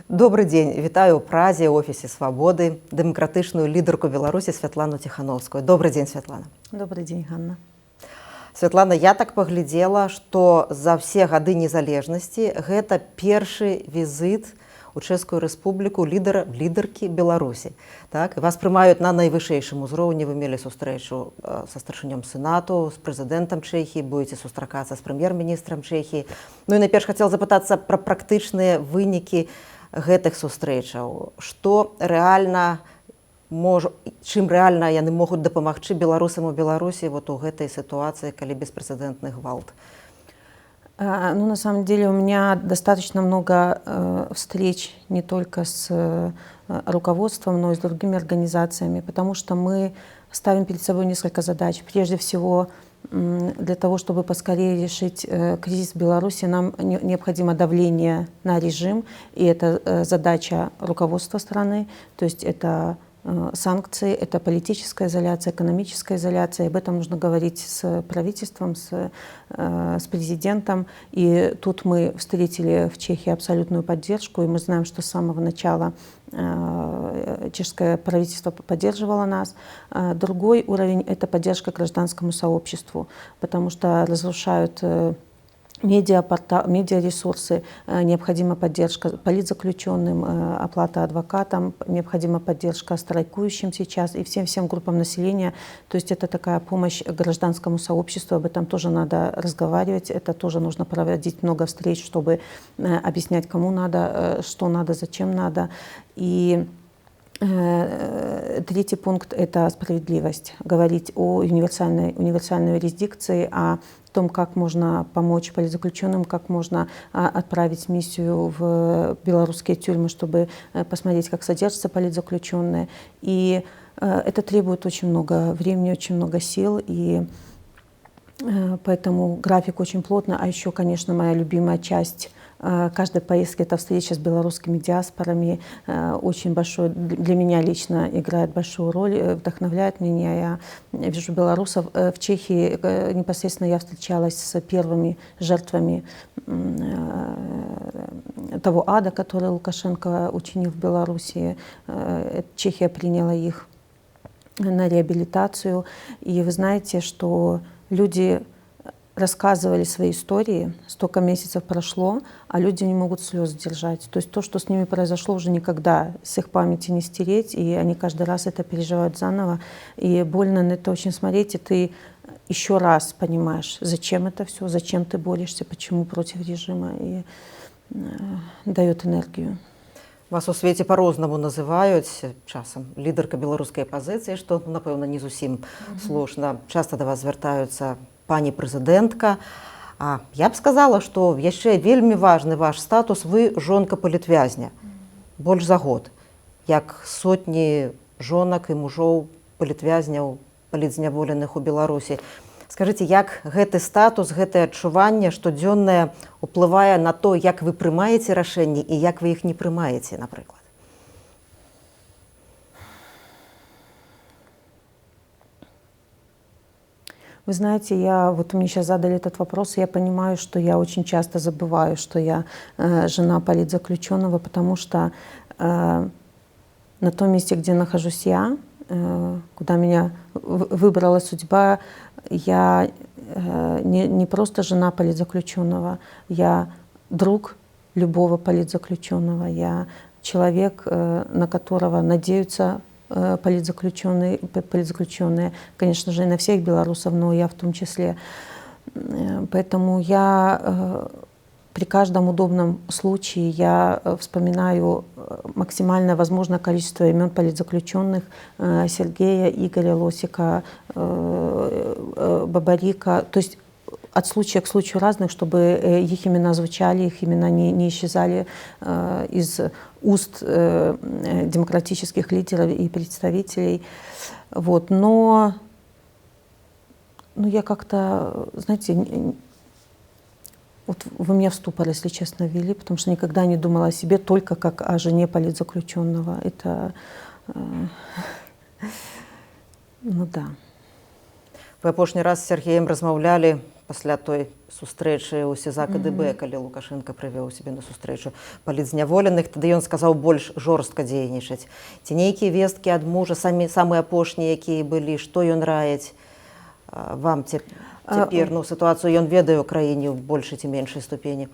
Добрый день. Вітаю ў Празе, офісе Свабоды, дэмакратычную лідарку Беларусі Святлану Тихановскую. Добрый день, Святлана. Добрый день, Ганна. Святлана, я так паглядзела, што за все гады незалежнасці гэта першы візіт у Чэшскую Рэспубліку лідаркі Беларусі. Так? Вас прымаюць на найвышэйшым узроўні. Вы мелі сустрэчу са старшынём Сенату, з прэзідэнтам Чэхіі, будзеце сустракацца з прэм'ер-міністрам Чэхіі. Ну і найперш хацела запытацца пра практычныя вынікі гэтых сустрэчаў. Што рэальна чым рэальна яны могуць дапамагчы беларусам у Беларусі вот у гэтай сітуацыі, калі беспрэцэдэнтны гвалт? Ну, на самом деле у меня достаточно много встреч не только с руководством, но и с другими организациями, потому что мы ставим перед собой несколько задач. Прежде всего, для того, чтобы поскорее решить кризис в Беларуси, нам необходимо давление на режим, и это задача руководства страны, то есть это санкции, это политическая изоляция, экономическая изоляция. Об этом нужно говорить с правительством, с президентом. И тут мы встретили в Чехии абсолютную поддержку, и мы знаем, что с самого начала чешское правительство поддерживало нас. Другой уровень — это поддержка гражданскому сообществу, потому что разрушают медиаресурсы, необходима поддержка политзаключенным, оплата адвокатам, необходима поддержка страйкующим сейчас и всем группам населения. То есть это такая помощь гражданскому сообществу, об этом тоже надо разговаривать, это тоже нужно проводить много встреч, чтобы объяснять, кому надо, что надо, зачем надо. И третий пункт — это справедливость. Говорить о универсальной юрисдикции, о том, как можно помочь политзаключенным, как можно отправить миссию в белорусские тюрьмы, чтобы посмотреть, как содержатся политзаключенные. И это требует очень много времени, очень много сил, и поэтому график очень плотный. А еще, конечно, моя любимая часть каждой поездки — это встреча с белорусскими диаспорами. Очень большой, для меня лично играет большую роль, вдохновляет меня. Я вижу белорусов. В Чехии непосредственно я встречалась с первыми жертвами того ада, который Лукашенко учинил в Беларуси. Чехия приняла их на реабилитацию. И вы знаете, что люди рассказывали свои истории, столько месяцев прошло, а люди не могут слез держать. То есть то, что с ними произошло, уже никогда с их памяти не стереть, и они каждый раз это переживают заново. И больно на это очень смотреть, и ты еще раз понимаешь, зачем это все, зачем ты борешься, почему против режима, и дает энергию. Вас у свеце по-рознаму называюць часам лідарка беларускай апазіцыі, што, напэўна, не зусім слушна. Часта да вас звяртаюцца пані прэзідэнтка. Я б сказала, што яшчэ вельмі важны ваш статус, вы жонка палітвязня. Больш за год. Як сотні жонак і мужоў палітвязняў, палітзняволеных у Беларусі. Скажыце, як гэты статус, гэтае адчуванне штодзённае уплывае на то, як вы прымаеце рашэнні і як вы іх не прымаеце, напрыклад? Вы знаете, вот мне сейчас задали этот вопрос, и я понимаю, что я очень часто забываю, что я жена политзаключенного, потому что на том месте, где нахожусь я, куда меня выбрала судьба, я не просто жена политзаключенного, я друг любого политзаключенного, я человек, на которого надеются политзаключенные, конечно же, и на всех белорусов, но я в том числе. Поэтому я при каждом удобном случае я вспоминаю максимальное возможное количество имен политзаключенных: Сергея, Игоря Лосика, Бабарика. То есть от случая к случаю разных, чтобы их имена звучали, их имена не исчезали из уст демократических лидеров и представителей. Вот. Но я как-то, знаете, вот вы меня в ступор, если честно, ввели, потому что никогда не думала о себе только как о жене политзаключенного. Это, ну да. Вы апошні раз з Сергеем размаўлялі пасля той сустрэчы ў СІЗА КДБ, калі Лукашенко прывёў сябе на сустрэчу палітзняволеных, тады ён сказаў больш жорстка дзейнічаць. Ці нейкія весткі ад мужа, самыя апошнія, якія былі, што ён раіць вам цяпер, ну, ситуацию он ведает в Украине в большей или меньшей ступени?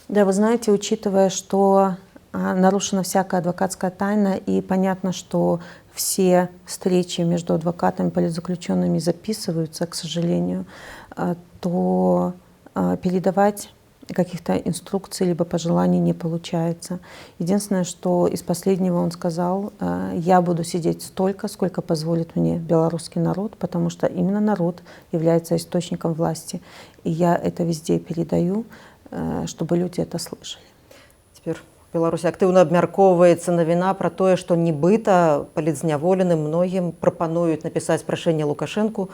Да, вы знаете, учитывая, что нарушена всякая адвокатская тайна, и понятно, что все встречи между адвокатами и политзаключенными записываются, к сожалению, то передавать каких-то инструкций либо пожеланий не получается. Единственное, что из последнего он сказал: я буду сидеть столько, сколько позволит мне белорусский народ, потому что именно народ является источником власти. И я это везде передаю, чтобы люди это слышали. Теперь в Беларуси активно обмярковывается навіна про то, что нібыта палітзняволеным многим пропонуют написать прошение Лукашенку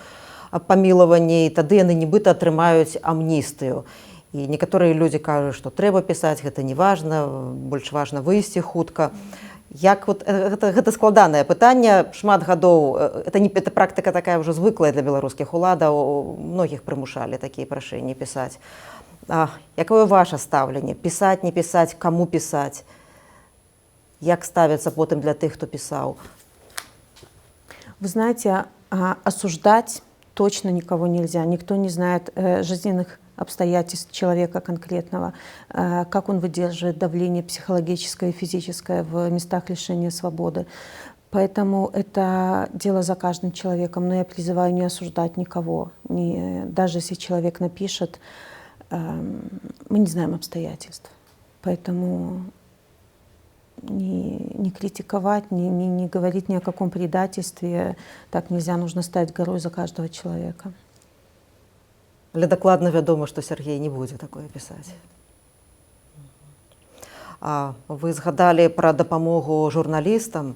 о помиловании, и тады яны нібыта атрымаюць амністыю. І некаторыя людзі кажуць, што трэба пісаць, гэта не важна, больш важна выйсці хутка. Як вот гэта складанае пытанне, шмат гадоў, это практыка такая ўжо звыклая для беларускіх уладаў, многіх прымушалі такія прашэнні пісаць. Якое ваше стаўленне? Пісаць, не пісаць, каму пісаць? Як ставіцца потым для тых, хто пісаў? Вы знаете, осуждать точно никого нельзя. Никто не знает жизненных обстоятельств человека конкретного, как он выдерживает давление психологическое и физическое в местах лишения свободы. Поэтому это дело за каждым человеком. Но я призываю не осуждать никого. Даже если человек напишет, мы не знаем обстоятельств. Поэтому не критиковать, не говорить ни о каком предательстве. Так нельзя, нужно ставить горой за каждого человека. Але дакладна вядома, што Сергей не будзе такое пісаць. Вы згадалі пра дапамогу журналістам.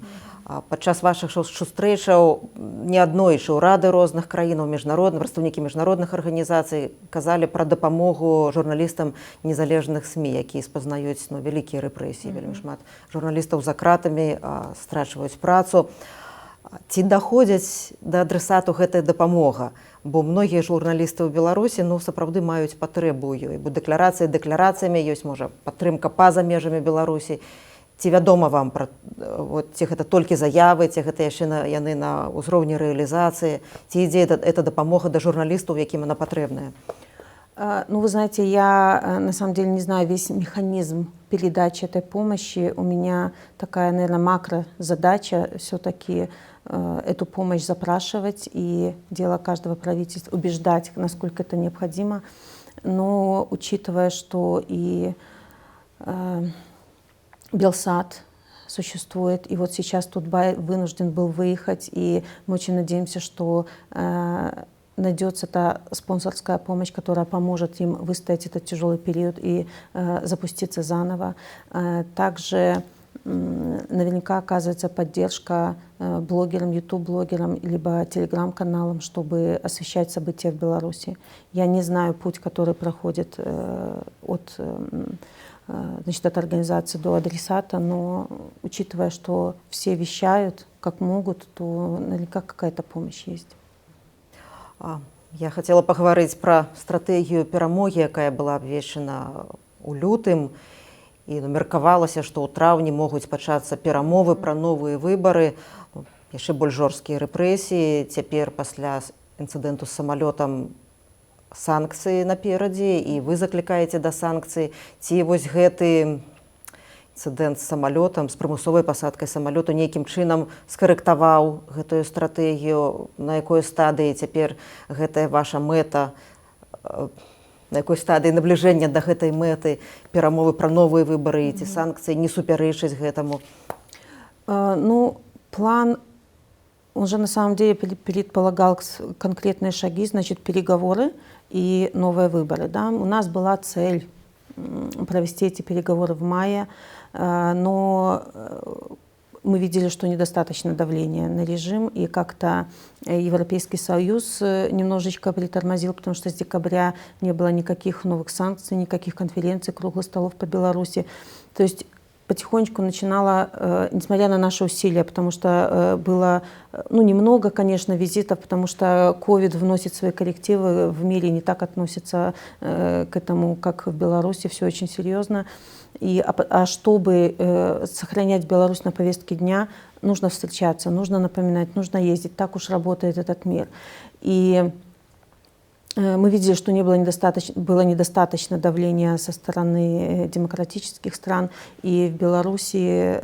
Падчас вашых сустрэчаў неаднойчы ўрады розных краінаў, прадстаўнікі міжнародных арганізацый казалі пра дапамогу журналістам незалежных СМІ, якія спазнаюць вялікія рэпрэсіі. Вельмі шмат журналістаў за кратамі страчваюць працу. Ці даходзяць да адресату гэтая дапамога? Бо многія журналісты ў Беларусі сапраўды маюць патрэбу ў ёй. Бо дэкларацыямі ёсць, можа, падтрымка па-за межамі Беларусі. Ці вядома вам пра ці гэта толькі заявы, ці гэта яшчэ яны на ўзроўні рэалізацыі, ці ідзе эта дапамога да журналістаў, якім она патрэбная? Ну, вы знаете, я на самом деле не знаю весь механизм передачи этой помощи. У меня такая, наверное, макрозадача все-таки эту помощь запрашивать, и дело каждого правительства убеждать, насколько это необходимо. Но учитывая, что и Белсат существует, и вот сейчас Тутбай вынужден был выехать, и мы очень надеемся, что найдется та спонсорская помощь, которая поможет им выстоять этот тяжелый период и запуститься заново. Также наверняка оказывается поддержка блогерам, YouTube-блогерам, либо телеграм-каналам, чтобы освещать события в Беларуси. Я не знаю путь, который проходит от этой организации до адресата, но учитывая, что все вещают как могут, то наверняка какая-то помощь есть. Я хотела паговорыць пра стратэгію перамогі, якая была абвешчана ў лютым. І меркавалася, што ў траўні могуць пачацца перамовы пра новыя выбары, яшчэ больш жорсткія рэпрэсіі. Цяпер пасля інцыдэнту з самалётам санкцыі наперадзе, і вы заклікаеце да санкцый. Ці вось гэты інцыдэнт з самалётам, з прымусовай пасадкай самалёту нейкім чынам скарэктаваў гэтую стратэгію, на якой стадыі цяпер гэтая ваша мэта, на якой стадыі набліжэння да гэтай мэты, перамовы пра новыя выбары і ці санкцыі не супярэчаць гэтаму? Ну, план, он же на самом деле предполагал конкретные шаги, значит, переговоры и новые выборы. Да? У нас была цель провести эти переговоры в мае, но мы видели, что недостаточно давления на режим, и как-то Европейский Союз немножечко притормозил, потому что с декабря не было никаких новых санкций, никаких конференций, круглых столов по Беларуси. То есть потихонечку начинала, несмотря на наши усилия, потому что было, ну, немного, конечно, визитов, потому что ковид вносит свои коррективы, в мире не так относятся к этому, как в Беларуси, все очень серьезно. Чтобы сохранять Беларусь на повестке дня, нужно встречаться, нужно напоминать, нужно ездить. Так уж работает этот мир. И мы видели, что было недостаточно давления со стороны демократических стран. И в Беларуси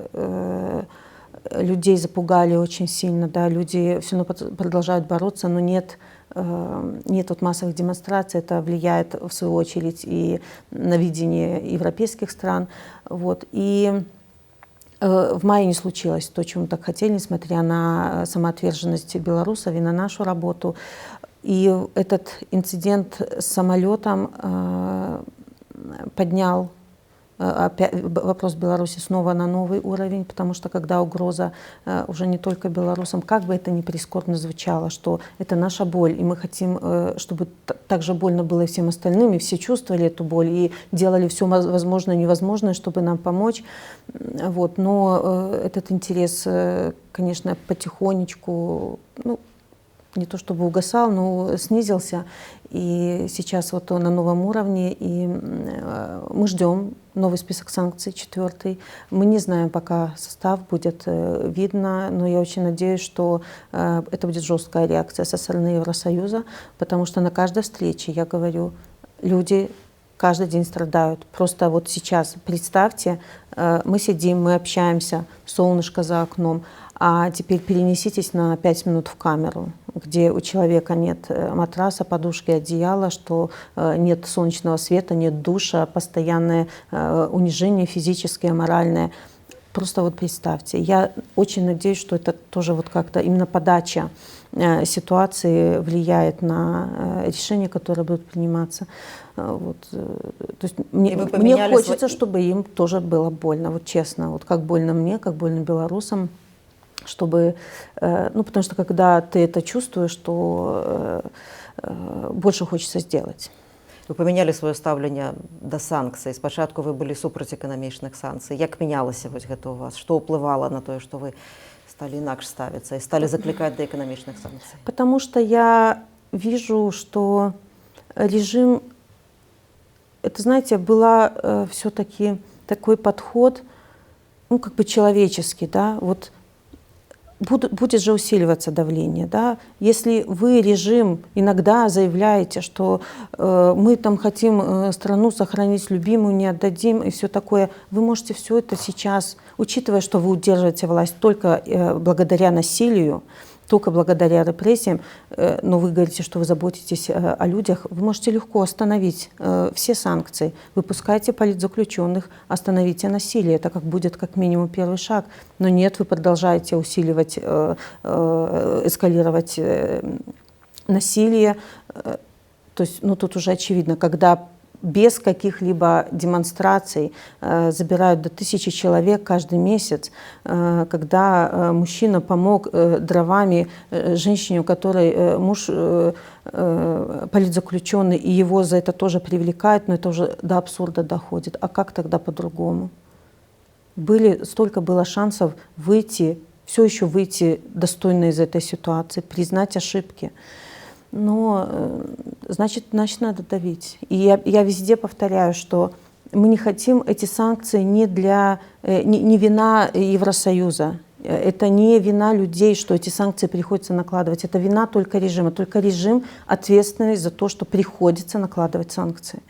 людей запугали очень сильно. Да, люди все равно продолжают бороться, но нет вот массовых демонстраций. Это влияет, в свою очередь, и на видение европейских стран. Вот. И в мае не случилось то, чего мы так хотели, несмотря на самоотверженность белорусов и на нашу работу. И этот инцидент с самолетом поднял вопрос Беларуси снова на новый уровень, потому что когда угроза уже не только белорусам, как бы это ни прискорбно звучало, что это наша боль, и мы хотим, чтобы так же больно было и всем остальным, и все чувствовали эту боль, и делали все возможное и невозможное, чтобы нам помочь. Вот. Но этот интерес, конечно, потихонечку, ну, не то чтобы угасал, но снизился. И сейчас вот он на новом уровне, и мы ждем новый список санкций, 4-й. Мы не знаем, пока состав будет видно, но я очень надеюсь, что это будет жесткая реакция со стороны Евросоюза, потому что на каждой встрече, я говорю, люди каждый день страдают. Просто вот сейчас представьте, мы сидим, мы общаемся, солнышко за окном, а теперь перенеситесь на 5 минут в камеру, где у человека нет матраса, подушки, одеяла, что нет солнечного света, нет душа, постоянное унижение физическое, моральное. Просто вот представьте. Я очень надеюсь, что это тоже вот как-то именно подача ситуации влияет на решения, которые будут приниматься. Вот. То есть мне хочется, чтобы им тоже было больно, вот честно. Вот как больно мне, как больно белорусам. Чтобы, ну, потому что когда ты это чувствуешь, то больше хочется сделать. Вы памянялі сваё стаўленне да санкцый. Спачатку вы былі супраць эканамічных санкцый. Як мянялася вось гэта ў вас? Што ўплывала на тое, што вы сталі інакш ставіцца і сталі заклікаць да эканамічных санкцый? Потому что я вижу, что режим, это, знаете, была все-таки такой подход, ну, как бы человеческий, да, вот будет же усиливаться давление. Да? Если вы, режим, иногда заявляете, что мы там хотим страну сохранить любимую, не отдадим и все такое, вы можете все это сейчас, учитывая, что вы удерживаете власть только благодаря насилию, только благодаря репрессиям, но вы говорите, что вы заботитесь о людях, вы можете легко остановить все санкции. Выпускайте политзаключенных, остановите насилие. Это как будет как минимум первый шаг. Но нет, вы продолжаете усиливать, эскалировать насилие. То есть, ну, тут уже очевидно, когда без каких-либо демонстраций забирают до 1000 человек каждый месяц, когда мужчина помог дровами женщине, у которой муж политзаключенный, и его за это тоже привлекают, но это уже до абсурда доходит. А как тогда по-другому? Столько было шансов выйти, все еще выйти достойно из этой ситуации, признать ошибки. Но, значит, надо давить. И я везде повторяю, что мы не хотим эти санкции не вина Евросоюза. Это не вина людей, что эти санкции приходится накладывать. Это вина только режима. Только режим ответственный за то, что приходится накладывать санкции.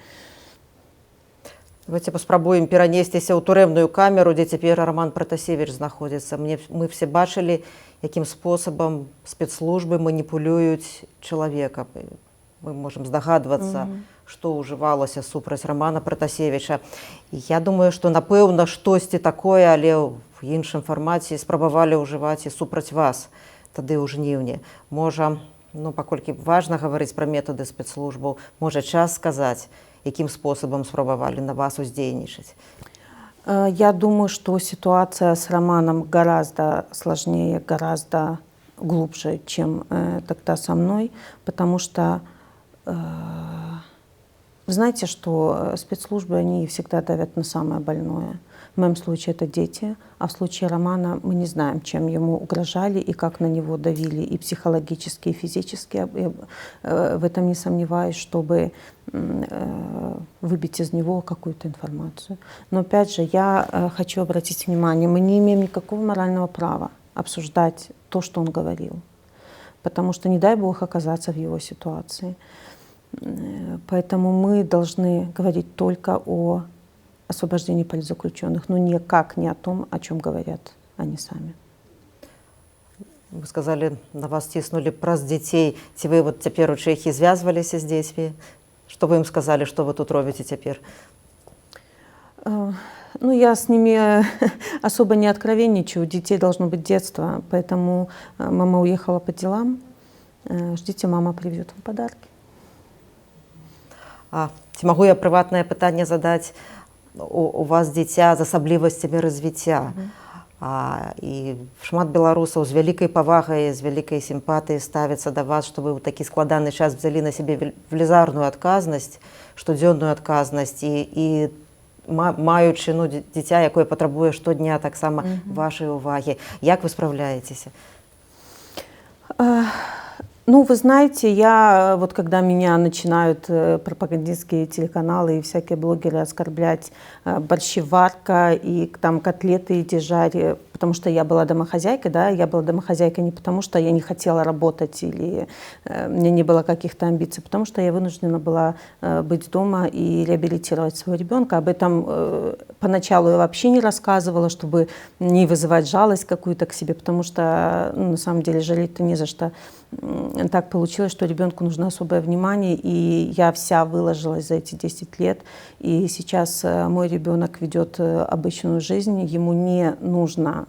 Давайте паспрабуем перанесціся ў турэмную камеру, дзе цяпер Роман Пратасевич знаходзіцца. Мы все бачылі, якім спосабам спецслужбы маніпулююць чалавека. Мы можам здагадвацца, што ўжывалася супраць Романа Пратасевіча. Я думаю, што, напэўна, штосьці такое, але ў іншым фармаце спрабавалі ўжываць і супраць вас тады ў жніўні. Можа, ну, паколькі важна гаварыць пра метады спецслужбаў, можа час сказаць, яким способом спробовали на вас уздейничать? Я думаю, что ситуация с Романом гораздо сложнее, гораздо глубже, чем тогда со мной, потому что вы знаете, что спецслужбы, они всегда давят на самое больное. В моем случае это дети, а в случае Романа мы не знаем, чем ему угрожали и как на него давили и психологически, и физически. Я в этом не сомневаюсь, чтобы выбить из него какую-то информацию. Но опять же, я хочу обратить внимание, мы не имеем никакого морального права обсуждать то, что он говорил. Потому что, не дай Бог, оказаться в его ситуации. Поэтому мы должны говорить только о освобождении политзаключенных, но никак не о том, о чем говорят они сами. Вы сказали, на вас тиснули праз детей. Ці вы вот теперь у Чехии звязвались с детьми? Что вы им сказали, что вы тут робите теперь? Ну, я с ними особо не откровенничаю. У детей должно быть детство, поэтому мама уехала по делам. Ждите, мама привезет вам подарки. Ці магу я прыватнае пытанне задаць? У вас дзіця з асаблівасцямі развіцця. І шмат беларусаў з вялікай павагай, з вялікай сімпатыяй ставяцца да вас, што вы ў такі складаны час взялі на сябе велізарную адказнасць, штодзённую адказнасць і маючы дзіця, якое патрабуе штодня таксама вашай увагі. Як вы спраўляецеся? Ну, вы знаете, я вот когда меня начинают пропагандистские телеканалы и всякие блогеры оскорблять борщеварка и там котлеты эти жарь, потому что я была домохозяйкой, да, я была домохозяйкой не потому, что я не хотела работать или у меня не было каких-то амбиций, потому что я вынуждена была быть дома и реабилитировать своего ребенка. Об этом поначалу я вообще не рассказывала, чтобы не вызывать жалость какую-то к себе, потому что на самом деле жалеть-то не за что. Так получилось, что ребенку нужно особое внимание, и я вся выложилась за эти 10 лет. И сейчас мой ребенок ведет обычную жизнь, ему не нужно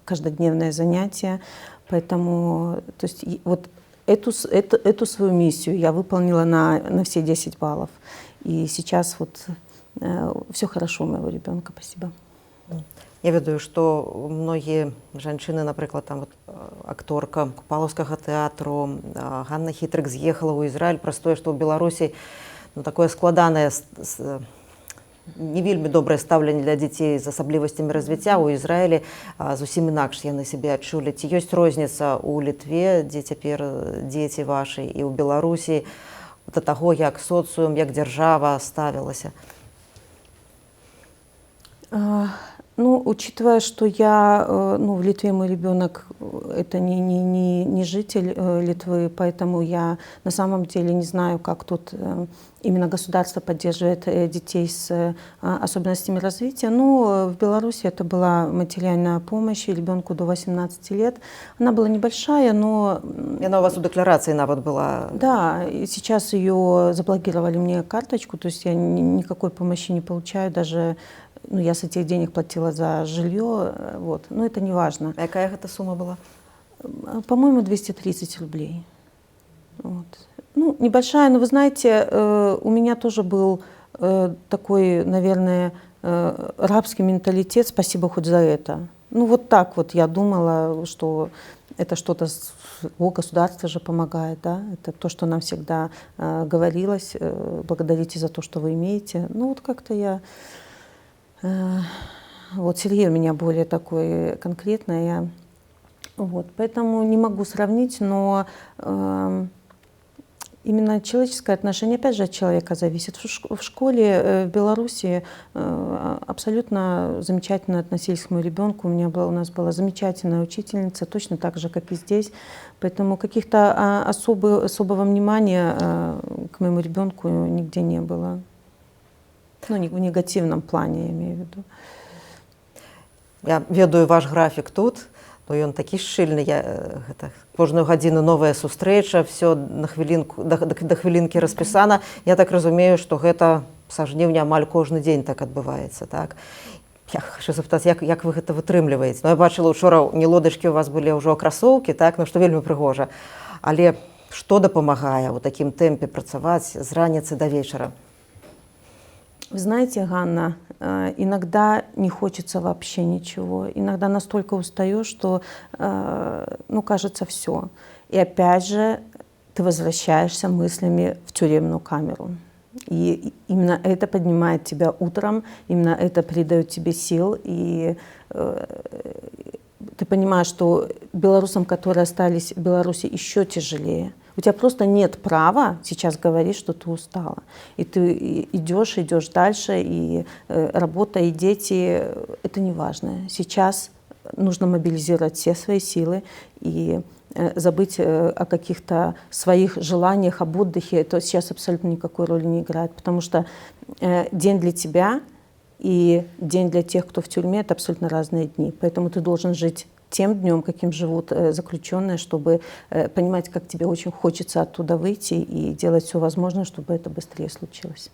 каждодневное занятие, поэтому то есть, вот эту свою миссию я выполнила на все 10 баллов. И сейчас вот все хорошо у моего ребенка, спасибо. Я ведаю, што многія жанчыны, напрыклад, там акторка купалаўскага тэатру Ганна Хітрык з'ехала ў Ізраіль праз тое, што ў Беларусі такое складанае, не вельмі добрае стаўленне для дзяцей з асаблівасцямі развіцця. У Ізраілі зусім інакш яны сябе адчулі. Ці ёсць розніца ў Літве, дзе цяпер дзеці вашы, і ў Беларусі да таго, як соцыум, як дзяржава ставілася? Ну, учитывая, что я, в Литве мой ребенок это не житель Литвы, поэтому я на самом деле не знаю, как тут именно государство поддерживает детей с особенностями развития. Но в Беларуси это была материальная помощь ребенку до 18 лет. Она была небольшая, но... И она у вас у декларации навод была. Да, и сейчас ее заблокировали мне карточку, то есть я никакой помощи не получаю, даже... Ну, я с этих денег платила за жилье, вот. Но это не важно. А какая эта сумма была? По-моему, 230 рублей. Вот. Ну, небольшая, но вы знаете, у меня тоже был такой, наверное, рабский менталитет, спасибо хоть за это. Ну, вот так вот я думала, что это что-то, государство же помогает, да, это то, что нам всегда говорилось, благодарите за то, что вы имеете. Ну, вот как-то я... Вот Сергей у меня более такой конкретный, вот, поэтому не могу сравнить, но именно человеческое отношение, опять же, от человека зависит. В школе в Беларуси абсолютно замечательно относились к моему ребенку. У нас была замечательная учительница, точно так же, как и здесь. Поэтому каких-то особого внимания к моему ребенку нигде не было. Ну, в негативном плане, я имею в виду. Я ведаю ваш графік тут, то ён такі шчыльны. Кожную гадзіну новая сустрэча, все на хвілінку, да хвілінкі распісана. Я так разумею, што гэта са жніўня амаль кожны дзень так адбываецца, так? Я хочу запытаць, як вы гэта вытрымліваеце? Ну, я бачыла учора не лодачкі у вас былі ўжо красоўкі, так? Ну, што вельмі прыгожа. Але што дапамагае ў такім тэмпе працаваць з раніцы да вечара? Вы знаете, Ганна, иногда не хочется вообще ничего. Иногда настолько устаешь, что, кажется, все. И опять же, ты возвращаешься мыслями в тюремную камеру. И именно это поднимает тебя утром, именно это придает тебе сил. И ты понимаешь, что белорусам, которые остались в Беларуси, еще тяжелее. У тебя просто нет права сейчас говорить, что ты устала. И ты идешь дальше, и работа, и дети, это не важно. Сейчас нужно мобилизировать все свои силы и забыть о каких-то своих желаниях, об отдыхе. Это сейчас абсолютно никакой роли не играет, потому что день для тебя и день для тех, кто в тюрьме, это абсолютно разные дни. Поэтому ты должен жить тем днем, каким живут заключенные, чтобы понимать, как тебе очень хочется оттуда выйти и делать все возможное, чтобы это быстрее случилось.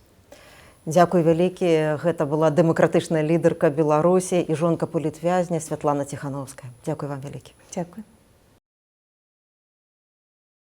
Дзякуй вялікі. Гэта была дэмакратычная лідарка Беларусі і жонка палітвязня Святлана Ціхановская. Дзякуй вам вялікі. Дякую.